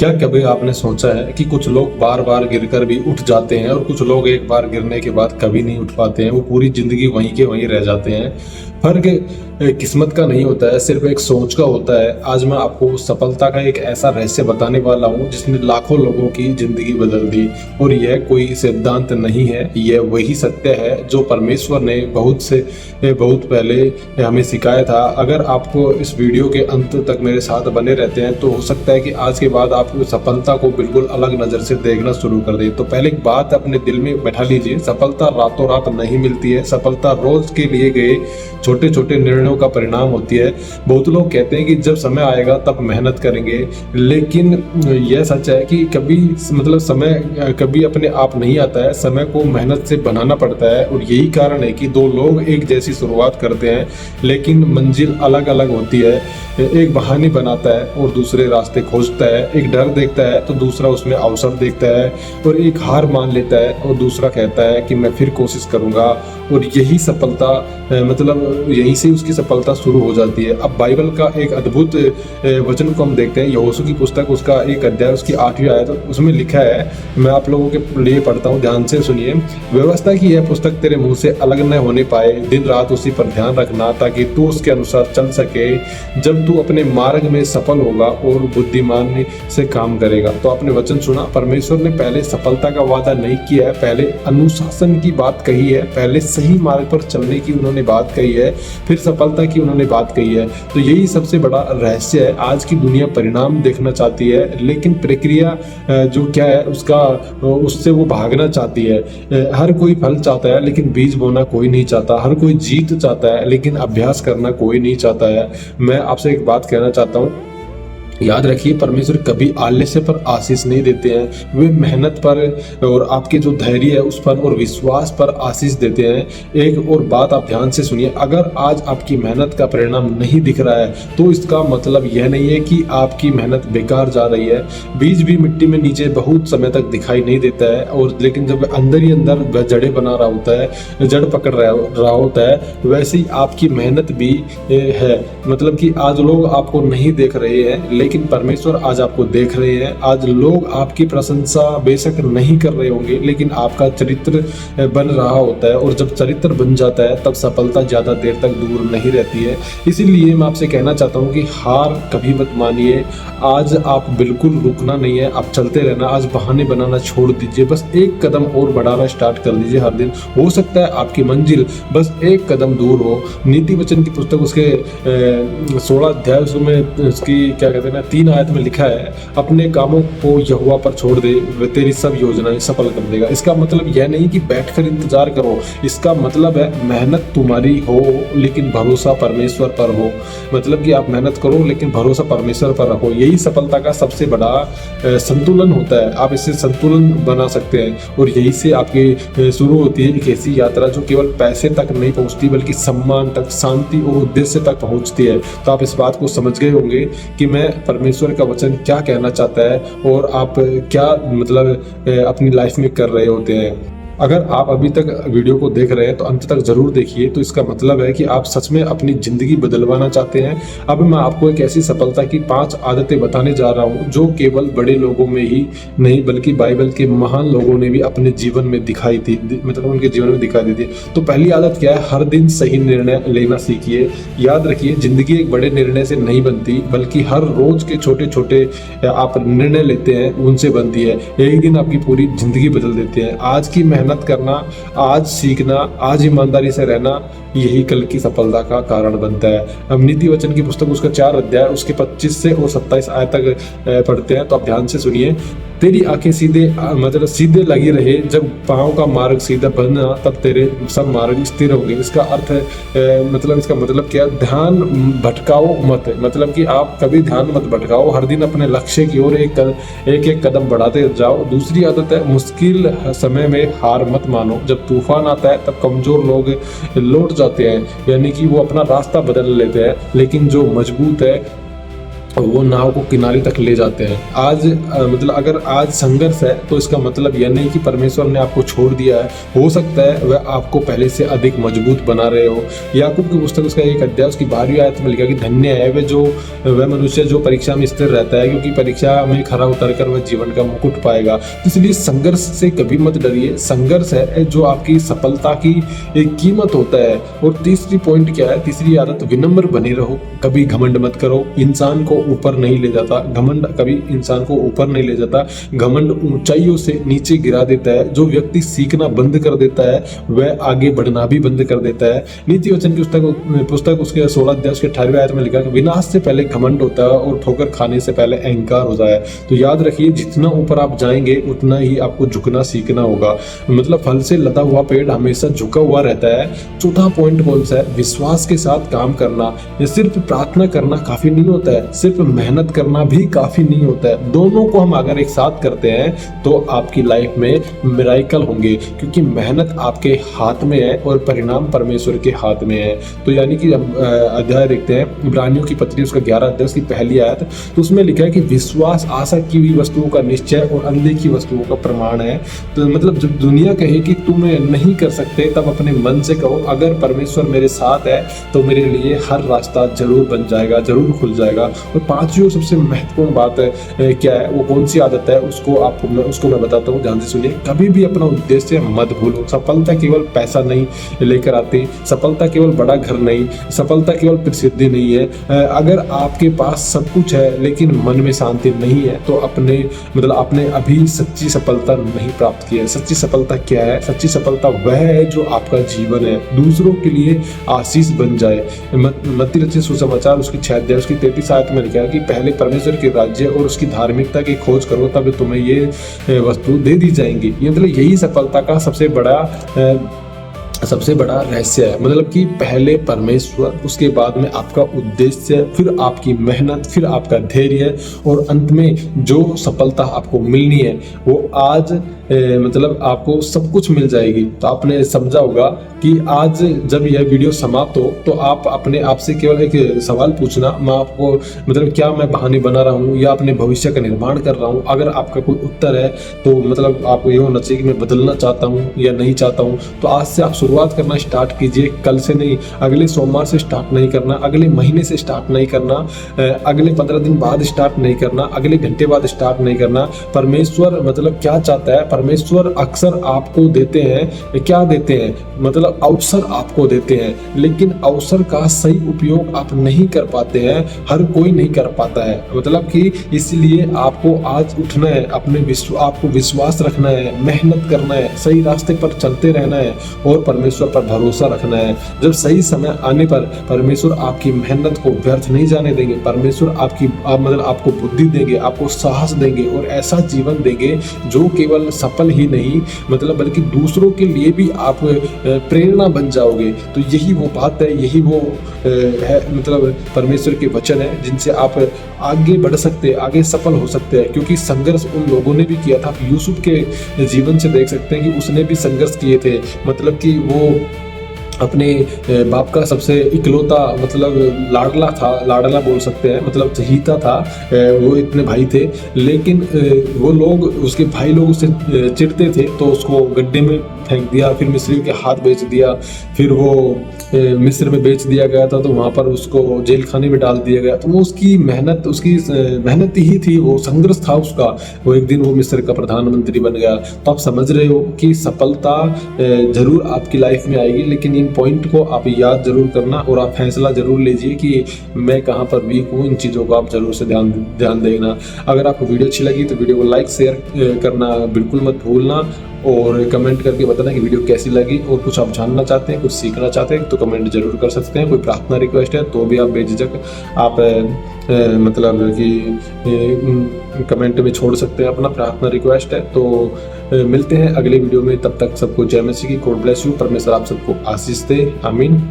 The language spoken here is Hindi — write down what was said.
क्या कभी आपने सोचा है कि कुछ लोग बार बार गिरकर भी उठ जाते हैं और कुछ लोग एक बार गिरने के बाद कभी नहीं उठ पाते हैं, वो पूरी जिंदगी वहीं के वहीं रह जाते हैं। फर्क किस्मत का नहीं होता है, सिर्फ एक सोच का होता है। आज मैं आपको सफलता का एक ऐसा रहस्य बताने वाला हूँ जिसने लाखों लोगों की जिंदगी बदल दी। और यह कोई सिद्धांत नहीं है, यह वही सत्य है जो परमेश्वर ने बहुत पहले हमें सिखाया था। अगर आपको इस वीडियो के अंत तक मेरे साथ बने रहते हैं तो हो सकता है कि आज के बाद आप सफलता को बिल्कुल अलग नज़र से देखना शुरू कर दें। तो पहले एक बात अपने दिल में बैठा लीजिए, सफलता रातों रात नहीं मिलती है। सफलता रोज के लिए गए छोटे छोटे निर्णयों का परिणाम होती है। बहुत लोग कहते हैं कि जब समय आएगा तब मेहनत करेंगे, लेकिन यह सच है कि समय कभी अपने आप नहीं आता है, समय को मेहनत से बनाना पड़ता है। और यही कारण है कि दो लोग एक जैसी शुरुआत करते हैं लेकिन मंजिल अलग अलग होती है। एक बहाने बनाता है और दूसरे रास्ते खोजता है, एक डर देखता है तो दूसरा उसमें अवसर देखता है, और एक हार मान लेता है और दूसरा कहता है कि मैं फिर कोशिश करूंगा। और यही सफलता यहीं से उसकी सफलता शुरू हो जाती है। अब बाइबल का एक अद्भुत वचन को हम देखते हैं, यहोशू की पुस्तक, उसका एक अध्याय, उसकी 8वीं आयत, उसमें लिखा है, मैं आप लोगों के लिए पढ़ता हूँ, ध्यान से सुनिए। व्यवस्था की यह पुस्तक तेरे मुंह से अलग न होने पाए, दिन रात उसी पर ध्यान रखना ताकि तू उसके अनुसार चल सके। जब तू अपने मार्ग में सफल होगा और बुद्धिमानी से काम करेगा। तो आपने वचन सुना, परमेश्वर ने पहले सफलता का वादा नहीं किया है, पहले अनुशासन की बात कही है, पहले सही मार्ग पर चलने की उन्होंने बात कही है, फिर सफलता की उन्होंने बात कही है। तो यही सबसे बड़ा रहस्य है। आज की दुनिया परिणाम देखना चाहती है, लेकिन प्रक्रिया जो क्या है उससे वो भागना चाहती है। हर कोई फल चाहता है लेकिन बीज बोना कोई नहीं चाहता। हर कोई जीत चाहता है लेकिन अभ्यास करना कोई नहीं चाहता है। मैं आपसे एक बात कहना चाहता हूँ, याद रखिए, परमेश्वर कभी आलस्य पर आशीष नहीं देते हैं, वे मेहनत पर और आपके जो धैर्य है उस पर और विश्वास पर आशीष देते हैं। एक और बात आप ध्यान से सुनिए, अगर आज आपकी मेहनत का परिणाम नहीं दिख रहा है तो इसका मतलब यह नहीं है कि आपकी मेहनत बेकार जा रही है। बीज भी मिट्टी में नीचे बहुत समय तक दिखाई नहीं देता है, और लेकिन जब अंदर ही अंदर जड़ें बना रहा होता है, जड़ पकड़ रहा होता है, वैसे ही आपकी मेहनत भी है। मतलब कि आज लोग आपको नहीं देख रहे हैं लेकिन परमेश्वर आज आपको देख रहे हैं। आज लोग आपकी प्रशंसा बेशक नहीं कर रहे होंगे लेकिन आपका चरित्र बन रहा होता है, और जब चरित्र बन जाता है तब सफलता ज्यादा देर तक दूर नहीं रहती है। इसीलिए मैं आपसे कहना चाहता हूं कि हार कभी मत मानिए। आज आप बिल्कुल रुकना नहीं है, आप चलते रहना। आज बहाने बनाना छोड़ दीजिए, बस एक कदम और बढ़ाना स्टार्ट कर दीजिए हर दिन। हो सकता है आपकी मंजिल बस एक कदम दूर हो। नीति वचन की पुस्तक उसके 16 अध्याय में उसकी क्या कहते हैं ना 3 आयत में लिखा है, अपने कामों को यहोवा पर छोड़ दे, वह तेरी सब योजनाएं सफल कर देगा। इसका मतलब यह नहीं कि बैठकर इंतजार करो, इसका मतलब है मेहनत तुम्हारी हो लेकिन भरोसा परमेश्वर पर हो। मतलब कि आप मेहनत करो लेकिन भरोसा परमेश्वर पर रखो। यही सफलता का सबसे बड़ा संतुलन होता है। आप इससे संतुलन बना सकते हैं, और यही से आपकी शुरू होती है एक ऐसी यात्रा जो केवल पैसे तक नहीं पहुंचती बल्कि सम्मान तक, शांति और उद्देश्य तक पहुंचती है। तो आप इस बात को समझ गए होंगे कि मैं परमेश्वर का वचन क्या कहना चाहता है और आप क्या अपनी लाइफ में कर रहे होते हैं। अगर आप अभी तक वीडियो को देख रहे हैं तो अंत तक जरूर देखिए, तो इसका मतलब है कि आप सच में अपनी जिंदगी बदलवाना चाहते हैं। अब मैं आपको एक ऐसी सफलता की 5 आदतें बताने जा रहा हूं जो केवल बड़े लोगों में ही नहीं बल्कि बाइबल के महान लोगों ने भी अपने जीवन में दिखाई थी, उनके जीवन में दिखाई दी थी। तो पहली आदत क्या है? हर दिन सही निर्णय लेना सीखिए। याद रखिए, जिंदगी एक बड़े निर्णय से नहीं बनती बल्कि हर रोज के छोटे छोटे आप निर्णय लेते हैं उनसे बनती है। एक दिन आपकी पूरी जिंदगी बदल देते हैं। आज की मेहनत करना, आज सीखना, आज ईमानदारी से रहना, यही कल की सफलता का कारण बनता है। हम नीति वचन की पुस्तक उसका 4 अध्याय उसके 25 से और 27 आयत तक पढ़ते हैं, तो आप ध्यान से सुनिए। तेरी आंखें सीधे लगी रहे, जब पाँव का मार्ग सीधा बनना तब तेरे सब मार्ग स्थिर होंगे। इसका अर्थ इसका मतलब क्या? ध्यान भटकाओ मत, मतलब कि आप कभी ध्यान मत भटकाओ। हर दिन अपने लक्ष्य की ओर एक एक कदम बढ़ाते जाओ। दूसरी आदत है, मुश्किल समय में हार मत मानो। जब तूफान आता है तब कमजोर लोग लौट जाते हैं, यानी कि वो अपना रास्ता बदल लेते हैं, लेकिन जो मजबूत है वो नाव को किनारे तक ले जाते हैं। आज मतलब अगर आज संघर्ष है तो इसका मतलब यह नहीं कि परमेश्वर ने आपको छोड़ दिया है। हो सकता है वह आपको पहले से अधिक मजबूत बना रहे हो। याकूब की पुस्तक उसका एक अध्याय उसकी 12वीं आयत में लिखा कि धन्य है वह मनुष्य जो परीक्षा में स्थिर रहता है, क्योंकि परीक्षा में खरा उतर कर वह जीवन का मुकुट पाएगा। तो इसलिए संघर्ष से कभी मत डरिए। संघर्ष है जो आपकी सफलता की एक कीमत होता है। और तीसरी पॉइंट क्या है, तीसरी आदत, विनम्र बने रहो, कभी घमंड मत करो। इंसान को ऊपर नहीं ले जाता घमंड, कभी इंसान को ऊपर नहीं ले जाता। घमंड ऊंचाइयों से नीचे गिरा देता है। जो व्यक्ति सीखना बंद कर देता है वह आगे बढ़ना भी बंद कर देता है। नीति वचन की पुस्तक उसके 16 अध्याय उसके 18वें आयत में लिखा कि विनाश से पहले घमंड होता है और ठोकर खाने से पहले अहंकार होता है। तो याद रखिए, जितना ऊपर आप जाएंगे उतना ही आपको झुकना सीखना होगा। मतलब फल से लदा हुआ पेड़ हमेशा झुका हुआ रहता है। चौथा पॉइंट कौन सा है, विश्वास के साथ काम करना। सिर्फ प्रार्थना करना काफी नहीं होता है, सिर्फ मेहनत करना भी काफी नहीं होता है। दोनों को हम अगर एक साथ करते हैं तो आपकी लाइफ में मिराइकल होंगे, क्योंकि मेहनत आपके हाथ में है और परिणाम परमेश्वर के हाथ में है। तो यानी कि हम अध्याय देखते हैं इब्रानियों की पत्री उसका 11 अध्याय उसकी पहली आयत, तो उसमें लिखा है कि विश्वास आशा की हुई वस्तुओं का निश्चय और अनदेखी वस्तुओं का प्रमाण है। तो मतलब जब दुनिया कहे कि तुम नहीं कर सकते, तब अपने मन से कहो अगर परमेश्वर मेरे साथ है तो मेरे लिए हर रास्ता जरूर बन जाएगा, जरूर खुल जाएगा। और पांचवी और सबसे महत्वपूर्ण बात क्या है, वो कौन सी आदत है, उसको मैं बताता हूँ, ध्यान से सुनिए। कभी भी अपना उद्देश्य मत भूलो। सफलता केवल पैसा नहीं लेकर आती, सफलता केवल बड़ा घर नहीं, सफलता केवल प्रसिद्धि नहीं है। अगर आपके पास सब कुछ है लेकिन मन में शांति नहीं है तो आपने अभी सच्ची सफलता नहीं प्राप्त की है। सच्ची सफलता क्या है? सच्ची सफलता वह है जो आपका जीवन है दूसरों के लिए आशीष बन जाए। मत्ती रचित सुसमाचार उसकी 6 अध्याय उसकी 33 आयत में लिखा है कि पहले परमेश्वर के राज्य और उसकी धार्मिकता की खोज करो, तब तुम्हें ये वस्तु दे दी जाएंगी। ये मतलब यही सफलता का सबसे बड़ा रहस्य है। मतलब कि पहले परमेश्वर, उसके बाद में आपका उद्देश्य, फिर आपकी मेहनत, फिर आपका धैर्य, और अंत में जो सफलता आपको मिलनी है वो आज मतलब आपको सब कुछ मिल जाएगी। तो आपने समझा होगा कि आज जब यह वीडियो समाप्त हो तो आप अपने आप से केवल एक सवाल पूछना, मैं आपको मतलब क्या मैं बहाने बना रहा हूँ या अपने भविष्य का निर्माण कर रहा हूँ। अगर आपका कोई उत्तर है तो मतलब आपको ये होना चाहिए कि मैं बदलना चाहता हूँ या नहीं चाहता हूँ। तो आज से आप शुरुआत करना स्टार्ट कीजिए, कल से नहीं, अगले सोमवार से स्टार्ट नहीं करना, अगले महीने से स्टार्ट नहीं करना, अगले 15 दिन बाद स्टार्ट नहीं करना, अगले घंटे बाद स्टार्ट नहीं करना। परमेश्वर मतलब क्या चाहता है, परमेश्वर अक्सर आपको देते हैं, क्या देते हैं, मतलब अवसर आपको देते हैं, लेकिन अवसर का सही उपयोग आप नहीं कर पाते हैं। हर कोई नहीं कर पाता है। मतलब कि इसलिए आपको आज उठना है, आपको विश्वास रखना है, मेहनत करना है, सही रास्ते पर चलते रहना है और परमेश्वर पर भरोसा रखना है। जब सही समय आने पर परमेश्वर आपकी मेहनत को व्यर्थ नहीं जाने देंगे। परमेश्वर आपको बुद्धि देंगे, आपको साहस देंगे और ऐसा जीवन देंगे जो केवल सफल ही नहीं बल्कि दूसरों के लिए भी आप प्रेरणा बन जाओगे। तो यही वो बात है, यही वो है परमेश्वर के वचन है जिनसे आप आगे बढ़ सकते हैं, आगे सफल हो सकते हैं। क्योंकि संघर्ष उन लोगों ने भी किया था। आप यूसुफ के जीवन से देख सकते हैं कि उसने भी संघर्ष किए थे। मतलब कि वो अपने बाप का सबसे इकलौता लाडला बोल सकते हैं, चहीता था। वो इतने भाई थे, लेकिन वो लोग, उसके भाई लोग उससे चिढ़ते थे तो उसको गड्ढे में फेंक दिया, फिर मिस्री के हाथ बेच दिया, फिर वो मिस्र में बेच दिया गया था, तो वहाँ पर उसको जेल खाने में डाल दिया गया। तो वो उसकी मेहनत ही थी, वो संघर्ष था उसका। वो एक दिन वो मिस्र का प्रधानमंत्री बन गया। तो आप समझ रहे हो कि सफलता जरूर आपकी लाइफ में आएगी, लेकिन इन पॉइंट को आप याद जरूर करना और आप फैसला जरूर लीजिए कि मैं कहाँ पर वीक हूँ। इन चीज़ों को आप जरूर से ध्यान देना। अगर आपको वीडियो अच्छी लगी तो वीडियो को लाइक शेयर करना बिल्कुल मत भूलना, और कमेंट करके बताना कि वीडियो कैसी लगी। और कुछ आप जानना चाहते हैं, कुछ सीखना चाहते हैं तो कमेंट जरूर कर सकते हैं। कोई प्रार्थना रिक्वेस्ट है तो भी आप बेझिझक आप कमेंट में छोड़ सकते हैं, अपना प्रार्थना रिक्वेस्ट है। तो मिलते हैं अगले वीडियो में, तब तक सबको जय मसीह की, गॉड ब्लेस यू। परमेश्वर आप सबको आशीष दे, आमीन।